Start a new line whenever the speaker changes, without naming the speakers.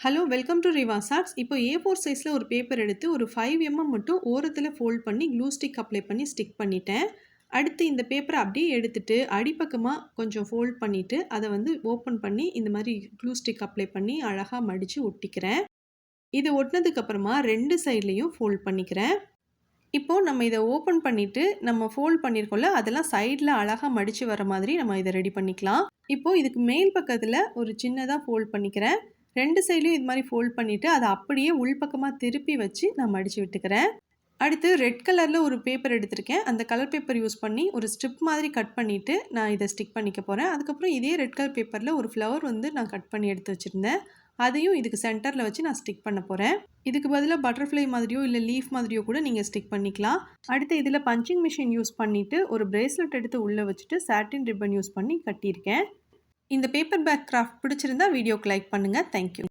Hello welcome to Riva's arts. இப்போ A4 சைஸில் ஒரு பேப்பர் எடுத்து ஒரு 5 மட்டும் ஓரத்தில் ஃபோல்ட் பண்ணி க்ளூ ஸ்டிக் அப்ளை பண்ணி ஸ்டிக் பண்ணிட்டேன். அடுத்து இந்த பேப்பரை அப்படியே எடுத்துட்டு அடிப்பக்கமாக கொஞ்சம் ஃபோல்ட் பண்ணிவிட்டு அதை வந்து ஓப்பன் பண்ணி இந்த மாதிரி க்ளூ ஸ்டிக் அப்ளை பண்ணி அழகாக மடித்து ஒட்டிக்கிறேன். இது ஒட்டினதுக்கப்புறமா 2 சைட்லேயும் ஃபோல்ட் பண்ணிக்கிறேன். இப்போது நம்ம இதை ஓப்பன் பண்ணிவிட்டு நம்ம ஃபோல்ட் பண்ணியிருக்கோம்ல அதெல்லாம் சைடில் அழகாக மடித்து வர மாதிரி நம்ம இதை ரெடி பண்ணிக்கலாம். இப்போது இதுக்கு மேல் பக்கத்தில் ஒரு சின்னதாக ஃபோல்ட் பண்ணிக்கிறேன். 2 சைட்லையும் இது மாதிரி ஃபோல்ட் பண்ணிவிட்டு அதை அப்படியே உள்பக்கமாக திருப்பி வச்சு நான் மடித்து விட்டுக்கிறேன். அடுத்து ரெட் கலரில் ஒரு பேப்பர் எடுத்திருக்கேன். அந்த கலர் பேப்பர் யூஸ் பண்ணி ஒரு ஸ்ட்ரிப் மாதிரி கட் பண்ணிவிட்டு நான் இதை ஸ்டிக் பண்ணிக்க போகிறேன். அதுக்கப்புறம் இதே ரெட் கலர் பேப்பரில் ஒரு ஃப்ளவர் வந்து நான் கட் பண்ணி எடுத்து வச்சுருந்தேன். அதையும் இதுக்கு சென்டரில் வச்சு நான் ஸ்டிக் பண்ண போகிறேன். இதுக்கு பதிலாக பட்டர்ஃப்ளை மாதிரியோ இல்லை லீஃப் மாதிரியோ கூட நீங்கள் ஸ்டிக் பண்ணிக்கலாம். அடுத்து இதில் பஞ்சிங் மிஷின் யூஸ் பண்ணிவிட்டு ஒரு பிரேஸ்லெட் எடுத்து உள்ளே வச்சுட்டு சாட்டின் ரிப்பன் யூஸ் பண்ணி கட்டியிருக்கேன். இந்த பேப்பர் பேக் கிராஃப்ட் பிடிச்சிருந்தா வீடியோக்கு லைக் பண்ணுங்கள். தேங்க்யூ.